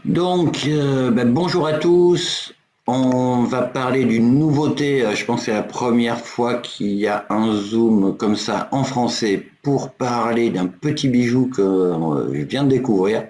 Bonjour à tous. On va parler d'une nouveauté. Je pense que c'est la première fois qu'il y a un Zoom comme ça en français pour parler d'un petit bijou que je viens de découvrir.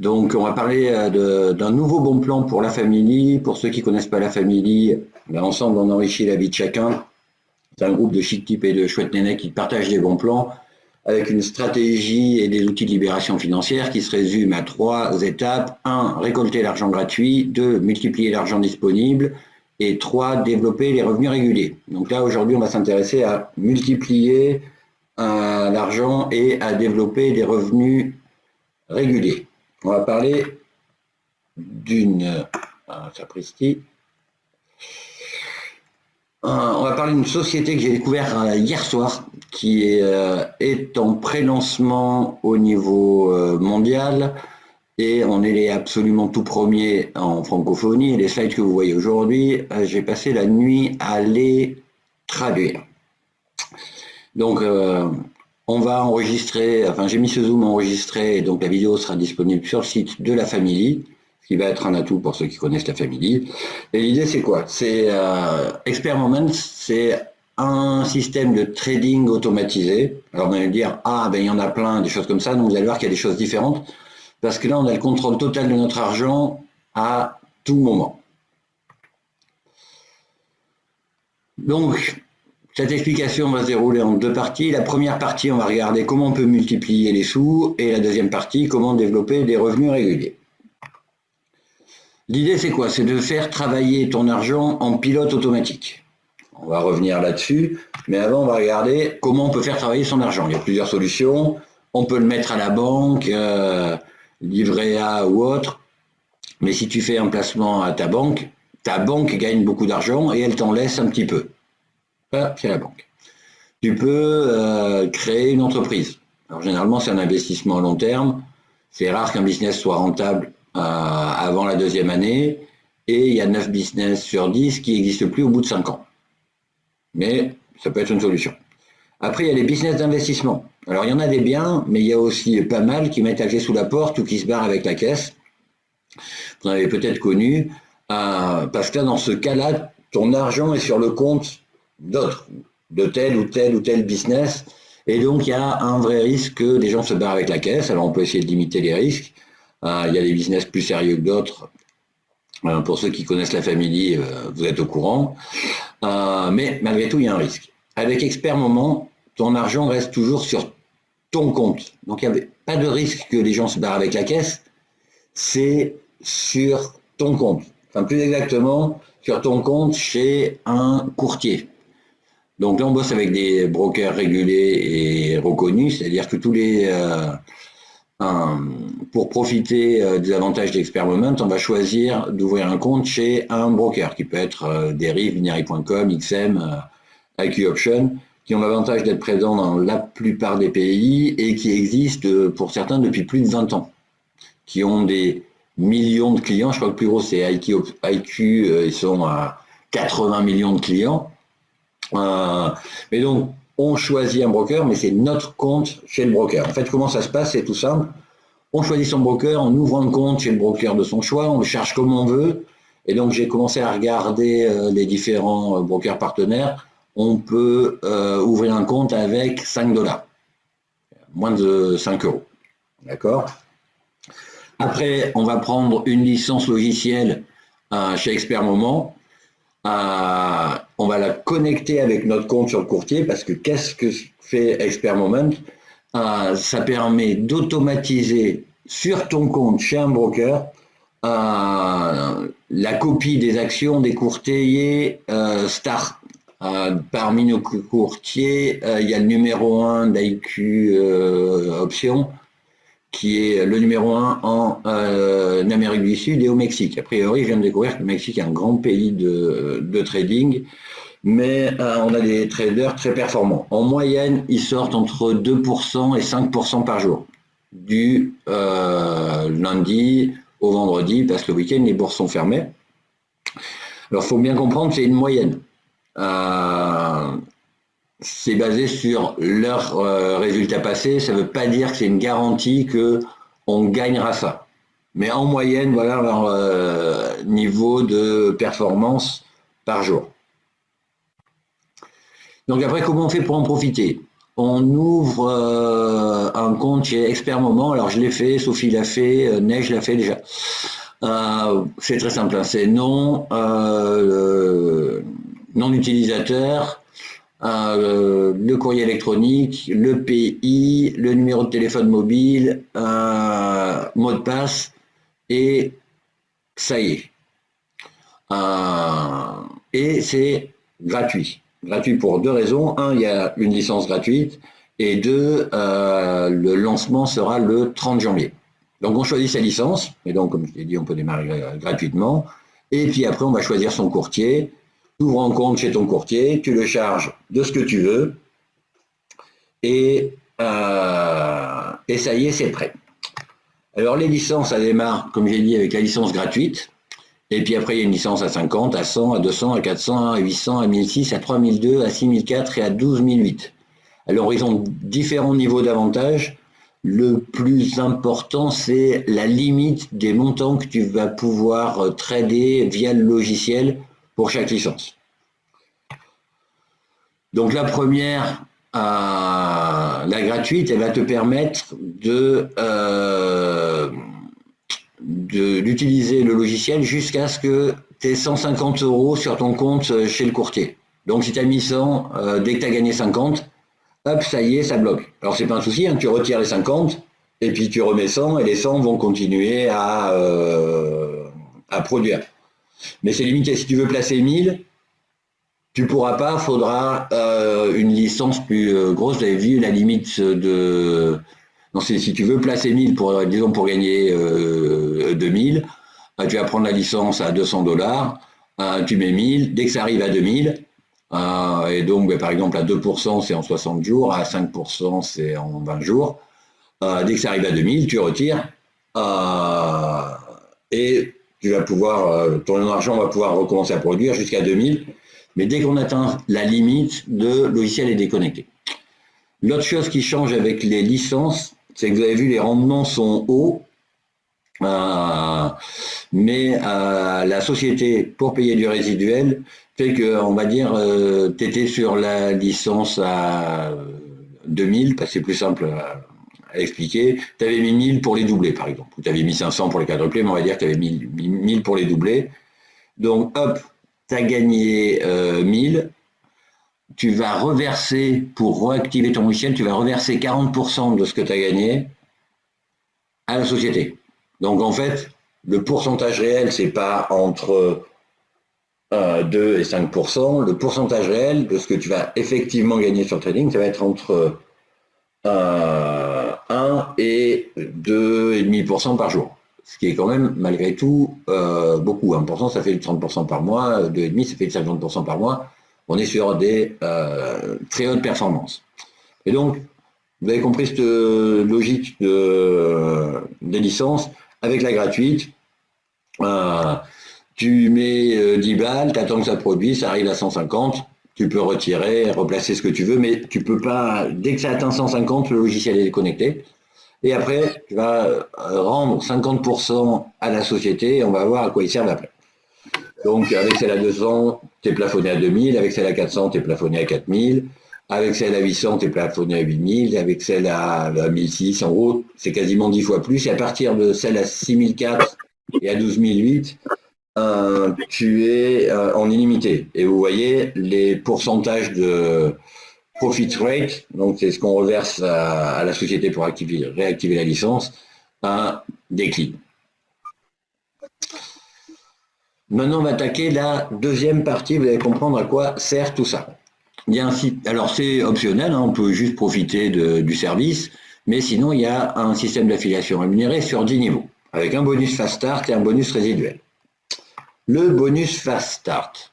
Donc, on va parler d'un nouveau bon plan pour la famille. Pour ceux qui connaissent pas la famille, ensemble, on enrichit la vie de chacun. C'est un groupe de chic types et de chouettes nénés qui partagent des bons plans avec une stratégie et des outils de libération financière qui se résument à 3 étapes. 1, récolter l'argent gratuit. 2, multiplier l'argent disponible. Et 3, développer les revenus réguliers. Donc là, aujourd'hui, on va s'intéresser à multiplier l'argent et à développer des revenus réguliers. On va parler d'une... sapristi. On va parler d'une société que j'ai découverte hier soir, qui est en pré-lancement au niveau mondial, et on est les absolument tout premiers en francophonie. Et les slides que vous voyez aujourd'hui, j'ai passé la nuit à les traduire. Donc, on va enregistrer, enfin j'ai mis ce Zoom enregistré, et donc la vidéo sera disponible sur le site de la Family, ce qui va être un atout pour ceux qui connaissent la Family. Et l'idée c'est quoi? C'est Expert Moment, c'est un système de trading automatisé. Alors vous allez me dire, il y en a plein, des choses comme ça, donc vous allez voir qu'il y a des choses différentes, parce que là on a le contrôle total de notre argent à tout moment. Donc, cette explication va se dérouler en 2 parties. La première partie, on va regarder comment on peut multiplier les sous, et la deuxième partie, comment développer des revenus réguliers. L'idée, c'est quoi? C'est de faire travailler ton argent en pilote automatique. On va revenir là-dessus, mais avant, on va regarder comment on peut faire travailler son argent. Il y a plusieurs solutions. On peut le mettre à la banque, livret A ou autre, mais si tu fais un placement à ta banque gagne beaucoup d'argent et elle t'en laisse un petit peu. Ça, c'est la banque. Tu peux créer une entreprise. Alors, généralement, c'est un investissement à long terme. C'est rare qu'un business soit rentable avant la 2e année, et il y a 9 business sur 10 qui n'existent plus au bout de 5 ans. Mais ça peut être une solution. Après, il y a les business d'investissement. Alors, il y en a des biens, mais il y a aussi pas mal qui mettent la clé sous la porte ou qui se barrent avec la caisse. Vous en avez peut-être connu, parce que là, dans ce cas-là, ton argent est sur le compte d'autres, de tel ou tel business, et donc il y a un vrai risque que des gens se barrent avec la caisse. Alors on peut essayer de limiter les risques. Il y a des business plus sérieux que d'autres. Pour ceux qui connaissent la Family, vous êtes au courant. Mais malgré tout, il y a un risque. Avec Expert Moment, ton argent reste toujours sur ton compte. Donc il n'y a pas de risque que les gens se barrent avec la caisse. C'est sur ton compte. Enfin, plus exactement, sur ton compte chez un courtier. Donc là, on bosse avec des brokers régulés et reconnus, c'est-à-dire que tous les... pour profiter des avantages d'Expert Moment, on va choisir d'ouvrir un compte chez un broker, qui peut être Deriv, Binary.com, XM, IQ Option, qui ont l'avantage d'être présents dans la plupart des pays et qui existent pour certains depuis plus de 20 ans, qui ont des millions de clients. Je crois que le plus gros c'est IQ, ils sont à 80 millions de clients. Mais donc, on choisit un broker, mais c'est notre compte chez le broker. En fait, comment ça se passe? C'est tout simple. On choisit son broker, on ouvre un compte chez le broker de son choix, on le charge comme on veut. Et donc, j'ai commencé à regarder les différents brokers partenaires. On peut ouvrir un compte avec 5 $, moins de 5 €. D'accord? Après, on va prendre une licence logicielle chez Expert Moment. On va la connecter avec notre compte sur le courtier, parce que qu'est-ce que fait Expert Moment? Ça permet d'automatiser sur ton compte chez un broker la copie des actions des courtiers stars. Parmi nos courtiers, il y a le numéro 1 d'IQ Option, qui est le numéro 1 en Amérique du Sud et au Mexique. A priori, je viens de découvrir que le Mexique est un grand pays de trading, mais on a des traders très performants. En moyenne, ils sortent entre 2% et 5% par jour, du lundi au vendredi, parce que le week-end, les bourses sont fermées. Alors, il faut bien comprendre, c'est une moyenne. C'est basé sur leurs résultats passés. Ça ne veut pas dire que c'est une garantie qu'on gagnera ça. Mais en moyenne, voilà leur niveau de performance par jour. Donc après, comment on fait pour en profiter? On ouvre un compte chez Expert Moment. Alors je l'ai fait, Sophie l'a fait, Neige l'a fait déjà. C'est très simple, hein. C'est nom utilisateur, le courrier électronique, le pays, le numéro de téléphone mobile, mot de passe, et ça y est. Et c'est gratuit. Gratuit pour deux raisons. Un, il y a une licence gratuite. Et deux, le lancement sera le 30 janvier. Donc on choisit sa licence. Et donc, comme je l'ai dit, on peut démarrer gratuitement. Et puis après, on va choisir son courtier. Tu ouvres un compte chez ton courtier, tu le charges de ce que tu veux. Et ça y est, c'est prêt. Alors les licences, ça démarre, comme j'ai dit, avec la licence gratuite. Et puis après, il y a une licence à 50, à 100, à 200, à 400, à 800, à 1006, à 3002, à 6004 et à 12008. Alors, ils ont différents niveaux d'avantages. Le plus important, c'est la limite des montants que tu vas pouvoir trader via le logiciel pour chaque licence. Donc, la première, la gratuite, elle va te permettre d'utiliser le logiciel jusqu'à ce que tu aies 150 € sur ton compte chez le courtier. Donc si tu as mis 100, dès que tu as gagné 50, hop, ça y est, ça bloque. Alors c'est pas un souci, hein, tu retires les 50 et puis tu remets 100 et les 100 vont continuer à produire. Mais c'est limité, si tu veux placer 1000, tu pourras pas, faudra une licence plus grosse. Vous avez vu la limite de... Non, si tu veux placer 1000 pour, disons, pour gagner 2000, tu vas prendre la licence à 200 $, tu mets 1000, dès que ça arrive à 2000, et donc par exemple à 2% c'est en 60 jours, à 5% c'est en 20 jours, dès que ça arrive à 2000, tu retires, et tu vas pouvoir, ton argent va pouvoir recommencer à produire jusqu'à 2000, mais dès qu'on atteint la limite, le logiciel est déconnecté. L'autre chose qui change avec les licences, c'est que vous avez vu, les rendements sont hauts, mais la société, pour payer du résiduel, fait que, on va dire, tu étais sur la licence à 2000, parce que c'est plus simple à expliquer. Tu avais mis 1000 pour les doublés, par exemple, ou tu avais mis 500 pour les quadruplés, mais on va dire que tu avais mis 1000 pour les doublés. Donc, hop, tu as gagné 1000. Tu vas reverser, pour réactiver ton logiciel, tu vas reverser 40% de ce que tu as gagné à la société. Donc en fait, le pourcentage réel, c'est pas entre 2 et 5%. Le pourcentage réel de ce que tu vas effectivement gagner sur le trading, ça va être entre 1 et 2,5% par jour. Ce qui est quand même, malgré tout, beaucoup. 1%, ça fait 30% par mois, 2,5%, ça fait 50% par mois. On est sur des très hautes performances. Et donc, vous avez compris cette logique des licences. Avec la gratuite, tu mets 10 balles, tu attends que ça produise, ça arrive à 150, tu peux retirer, replacer ce que tu veux, mais tu peux pas, dès que ça atteint 150, le logiciel est déconnecté. Et après, tu vas rendre 50% à la société et on va voir à quoi ils servent après. Donc, avec celle à 200, tu es plafonné à 2000. Avec celle à 400, tu es plafonné à 4000. Avec celle à 800, tu es plafonné à 8000. Avec celle à 1006, en gros, c'est quasiment 10 fois plus. Et à partir de celle à 6004 et à 12008, tu es en illimité. Et vous voyez les pourcentages de profit rate, donc c'est ce qu'on reverse à la société pour réactiver la licence, décline. Maintenant, on va attaquer la deuxième partie. Vous allez comprendre à quoi sert tout ça. Il y a un site, alors c'est optionnel, hein, on peut juste profiter du service, mais sinon il y a un système d'affiliation rémunéré sur 10 niveaux, avec un bonus Fast Start et un bonus résiduel. Le bonus Fast Start,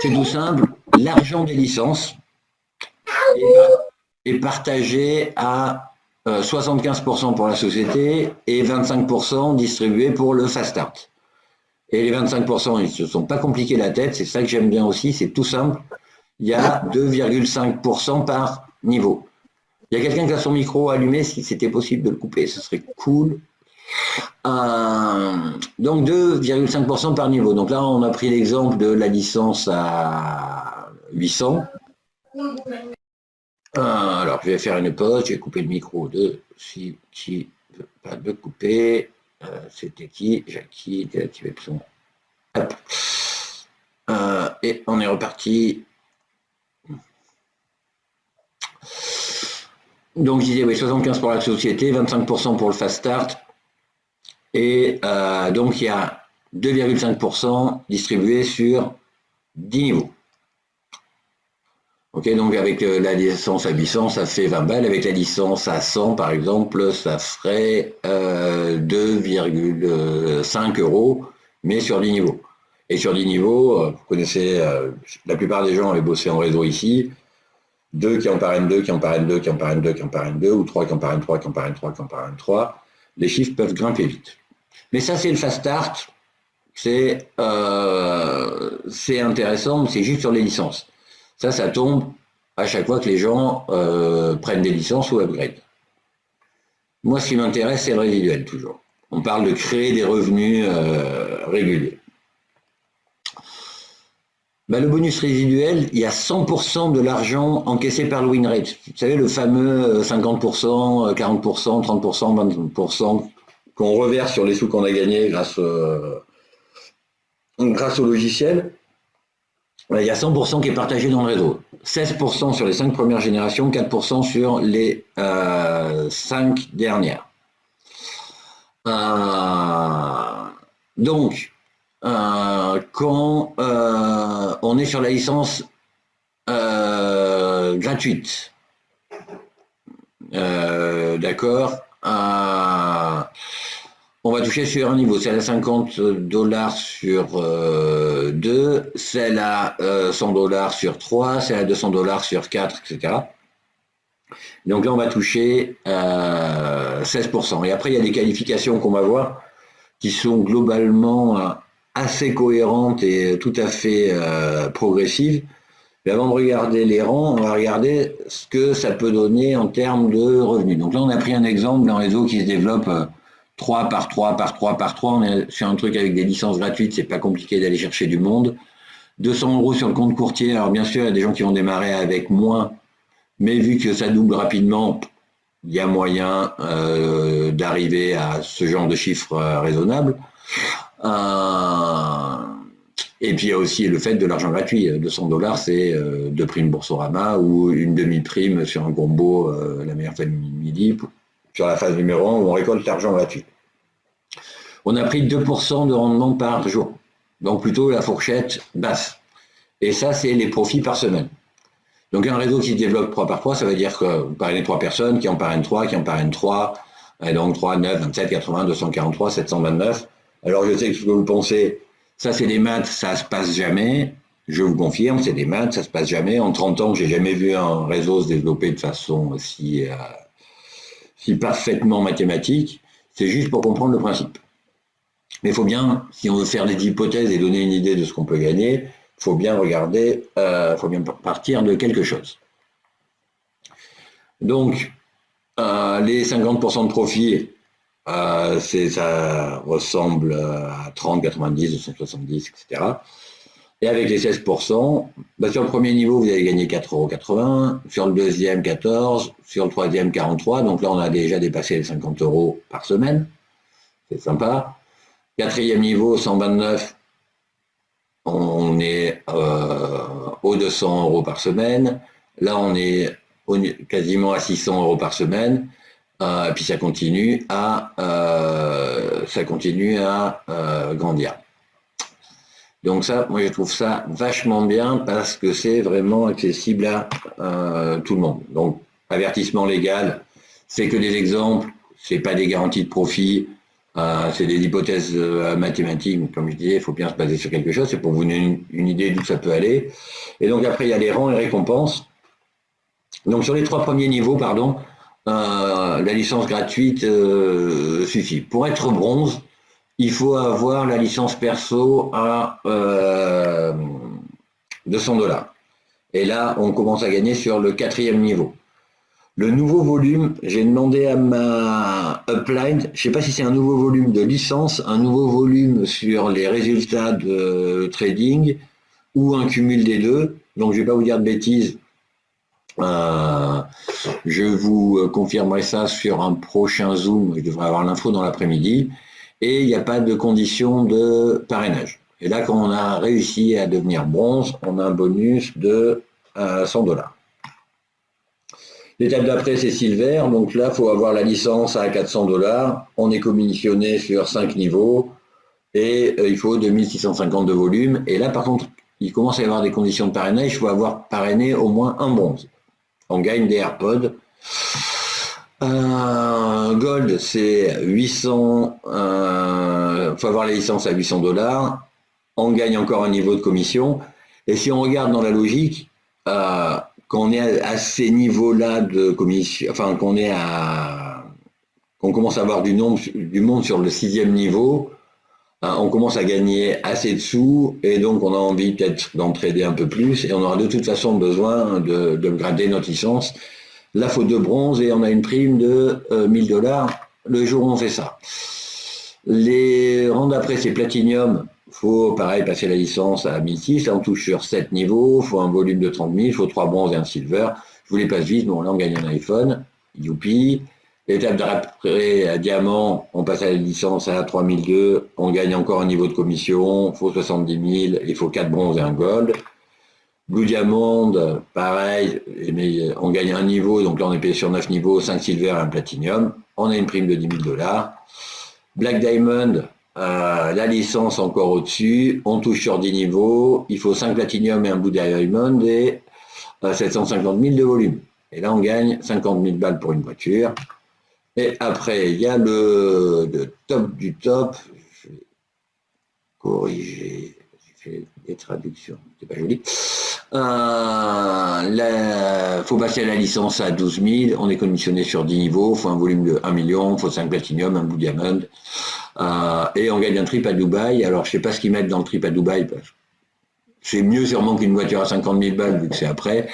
c'est tout simple, l'argent des licences est partagé à 75% pour la société et 25% distribué pour le Fast Start. Et les 25%, ils ne se sont pas compliqués la tête, c'est ça que j'aime bien aussi, c'est tout simple. Il y a 2,5% par niveau. Il y a quelqu'un qui a son micro allumé, si c'était possible de le couper, ce serait cool. Donc 2,5% par niveau. Donc là, on a pris l'exemple de la licence à 800. Alors, je vais faire une pause, je vais couper le micro de si qui ne veut pas le couper. C'était qui? Jackie, désactiver le son. Hop. Et on est reparti. Donc, je disais, oui, 75 pour la société, 25% pour le fast start. Et donc, il y a 2,5% distribué sur 10 niveaux. Ok, donc avec la licence à 800, ça fait 20 balles. Avec la licence à 100, par exemple, ça ferait 2,5 euros, mais sur 10 niveaux. Et sur 10 niveaux, vous connaissez, la plupart des gens avaient bossé en réseau ici, 2 qui en parrainent 2, qui en parrainent 2, qui en parrainent 2, qui en parrainent 2, ou 3 qui en parrainent 3, qui en parrainent 3, qui en parrainent 3. Les chiffres peuvent grimper vite. Mais ça, c'est le fast start. C'est intéressant, mais c'est juste sur les licences. Ça tombe à chaque fois que les gens prennent des licences ou upgrade. Moi, ce qui m'intéresse, c'est le résiduel, toujours. On parle de créer des revenus réguliers. Ben, le bonus résiduel, il y a 100% de l'argent encaissé par le win rate. Vous savez, le fameux 50%, 40%, 30%, 20% qu'on reverse sur les sous qu'on a gagnés grâce au logiciel. Il y a 100% qui est partagé dans le réseau. 16% sur les 5 premières générations, 4% sur les 5 dernières. Donc, quand on est sur la licence gratuite, d'accord, on va toucher sur un niveau, celle à 50 $ sur 2, celle à 100 $ sur 3, celle à 200 $ sur 4, etc. Donc là, on va toucher 16%. Et après, il y a des qualifications qu'on va voir qui sont globalement assez cohérentes et tout à fait progressives. Mais avant de regarder les rangs, on va regarder ce que ça peut donner en termes de revenus. Donc là, on a pris un exemple d'un réseau qui se développe 3 par 3 par 3 par 3. On est sur un truc avec des licences gratuites, c'est pas compliqué d'aller chercher du monde. 200 € sur le compte courtier. Alors bien sûr, il y a des gens qui vont démarrer avec moins, mais vu que ça double rapidement, il y a moyen d'arriver à ce genre de chiffres raisonnables. Et puis il y a aussi le fait de l'argent gratuit. 200 $, c'est 2 primes Boursorama ou une demi-prime sur un combo La Meilleure Famille Midi, sur la phase numéro 1 où on récolte l'argent gratuit. On a pris 2% de rendement par jour, donc plutôt la fourchette basse. Et ça, c'est les profits par semaine. Donc un réseau qui se développe 3 par 3, ça veut dire que vous parrainez 3 personnes, qui en parrainent 3, qui en parrainent 3, et donc 3, 9, 27, 80, 243, 729. Alors je sais que ce que vous pensez, ça c'est des maths, ça se passe jamais. Je vous confirme, c'est des maths, ça se passe jamais. En 30 ans, j'ai jamais vu un réseau se développer de façon si parfaitement mathématique. C'est juste pour comprendre le principe. Mais il faut bien, si on veut faire des hypothèses et donner une idée de ce qu'on peut gagner, il faut bien regarder, faut bien partir de quelque chose. Donc, les 50% de profit, ça ressemble à 30, 90, 270, etc. Et avec les 16%, sur le premier niveau, vous allez gagner 4,80 €, sur le deuxième, 14, sur le troisième, 43. Donc là, on a déjà dépassé les 50 € par semaine. C'est sympa. Quatrième niveau, 129, on est aux 200 € par semaine. Là, on est quasiment à 600 € par semaine. Et puis ça continue à grandir. Donc ça, moi je trouve ça vachement bien parce que c'est vraiment accessible à tout le monde. Donc avertissement légal, c'est que des exemples, c'est pas des garanties de profit, c'est des hypothèses mathématiques. Comme je disais, il faut bien se baser sur quelque chose, c'est pour vous donner une idée d'où ça peut aller. Et donc après il y a les rangs et récompenses. Donc sur les 3 premiers niveaux, pardon, la licence gratuite suffit. Pour être bronze, il faut avoir la licence perso à 200 $. Et là, on commence à gagner sur le 4e niveau. Le nouveau volume, j'ai demandé à ma upline, je ne sais pas si c'est un nouveau volume de licence, un nouveau volume sur les résultats de trading ou un cumul des deux. Donc je ne vais pas vous dire de bêtises. Je vous confirmerai ça sur un prochain Zoom. Je devrais avoir l'info dans l'après-midi. Et il n'y a pas de condition de parrainage. Et là, quand on a réussi à devenir bronze, on a un bonus de 100 $. L'étape d'après, c'est silver. Donc là, il faut avoir la licence à 400 $. On est commissionné sur 5 niveaux et il faut 2650 de volume. Et là, par contre, il commence à y avoir des conditions de parrainage. Il faut avoir parrainé au moins un bronze. On gagne des AirPods. Gold, c'est 800. Il faut avoir la licence à 800 $. On gagne encore un niveau de commission. Et si on regarde dans la logique, quand on est à ces niveaux-là de commission, enfin qu'on commence à avoir du monde sur le 6e niveau, on commence à gagner assez de sous et donc on a envie peut-être d'en trader un peu plus et on aura de toute façon besoin de grader notre licence. Là, il faut 2 bronzes et on a une prime de 1000 $ le jour où on fait ça. Les rangs d'après, c'est Platinum. Il faut, pareil, passer la licence à 1006. Là, on touche sur 7 niveaux. Il faut un volume de 30 000. Il faut 3 bronzes et un silver. Je vous les passe vite. Bon, là, on gagne un iPhone. Youpi. L'étape d'après, à diamant, on passe à la licence à 3002. On gagne encore un niveau de commission. Il faut 70 000. Il faut 4 bronzes et un gold. Blue Diamond, pareil, mais on gagne un niveau, donc là on est payé sur 9 niveaux, 5 silver et un platinum. On a une prime de 10 000 $. Black Diamond, la licence encore au-dessus, on touche sur 10 niveaux, il faut 5 platinum et un Blue Diamond et 750 000 de volume. Et là on gagne 50 000 balles pour une voiture. Et après, il y a le top du top, je vais corriger, j'ai fait des traductions, c'est pas joli. Faut passer la licence à 12 000, on est commissionné sur 10 niveaux, il faut un volume de 1 million, il faut 5 platinum, un Blue Diamond, et on gagne un trip à Dubaï. Alors je sais pas ce qu'ils mettent dans le trip à Dubaï, c'est mieux sûrement qu'une voiture à 50 000 balles vu que c'est après,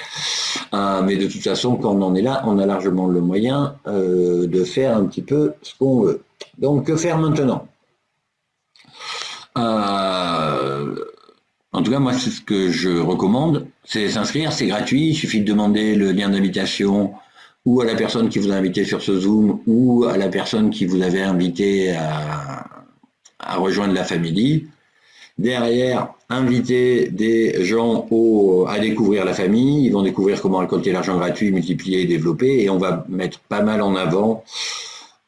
mais de toute façon quand on en est là, on a largement le moyen de faire un petit peu ce qu'on veut. Donc que faire maintenant? En tout cas, moi, c'est ce que je recommande, c'est s'inscrire, c'est gratuit, il suffit de demander le lien d'invitation ou à la personne qui vous a invité sur ce Zoom ou à la personne qui vous avait invité à rejoindre la famille. Derrière, inviter des gens à découvrir la famille, ils vont découvrir comment récolter l'argent gratuit, multiplier et développer, et on va mettre pas mal en avant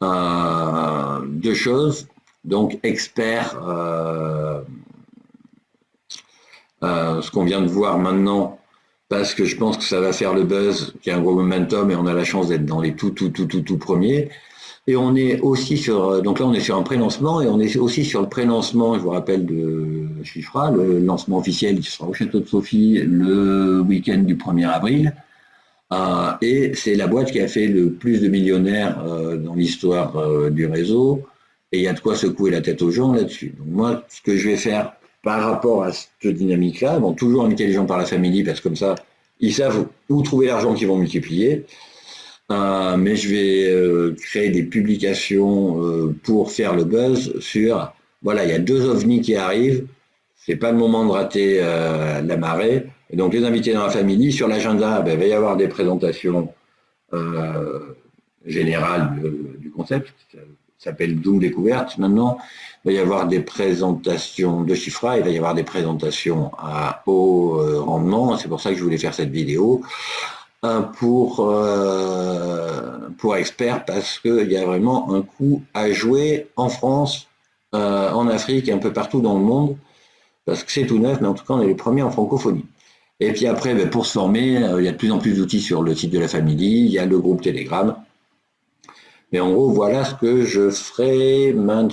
2 choses, donc expert, ce qu'on vient de voir maintenant, parce que je pense que ça va faire le buzz, qu'il y a un gros momentum et on a la chance d'être dans les tout premiers. Et on est aussi sur, donc là on est sur un pré-lancement et on est aussi sur le pré-lancement, je vous rappelle de Chiffra, le lancement officiel qui sera au Château de Sophie le week-end du 1er avril. Et c'est la boîte qui a fait le plus de millionnaires dans l'histoire du réseau et il y a de quoi secouer la tête aux gens là-dessus. Donc moi, ce que je vais faire par rapport à cette dynamique-là, bon, toujours inviter les gens par la famille parce que comme ça, ils savent où trouver l'argent qu'ils vont multiplier. Mais je vais créer des publications pour faire le buzz sur, voilà, il y a 2 ovnis qui arrivent, c'est pas le moment de rater la marée, et donc les invités dans la famille, sur l'agenda, il va y avoir des présentations générales du concept, ça s'appelle Doom Découverte maintenant, il va y avoir des présentations de Chiffra, il va y avoir des présentations à haut rendement, c'est pour ça que je voulais faire cette vidéo. Pour experts parce qu'il y a vraiment un coup à jouer en France, en Afrique et un peu partout dans le monde parce que c'est tout neuf, mais en tout cas on est les premiers en francophonie. Et puis après, pour se former, il y a de plus en plus d'outils sur le site de la famille, il y a le groupe Telegram. Mais en gros, voilà ce que je ferai maintenant.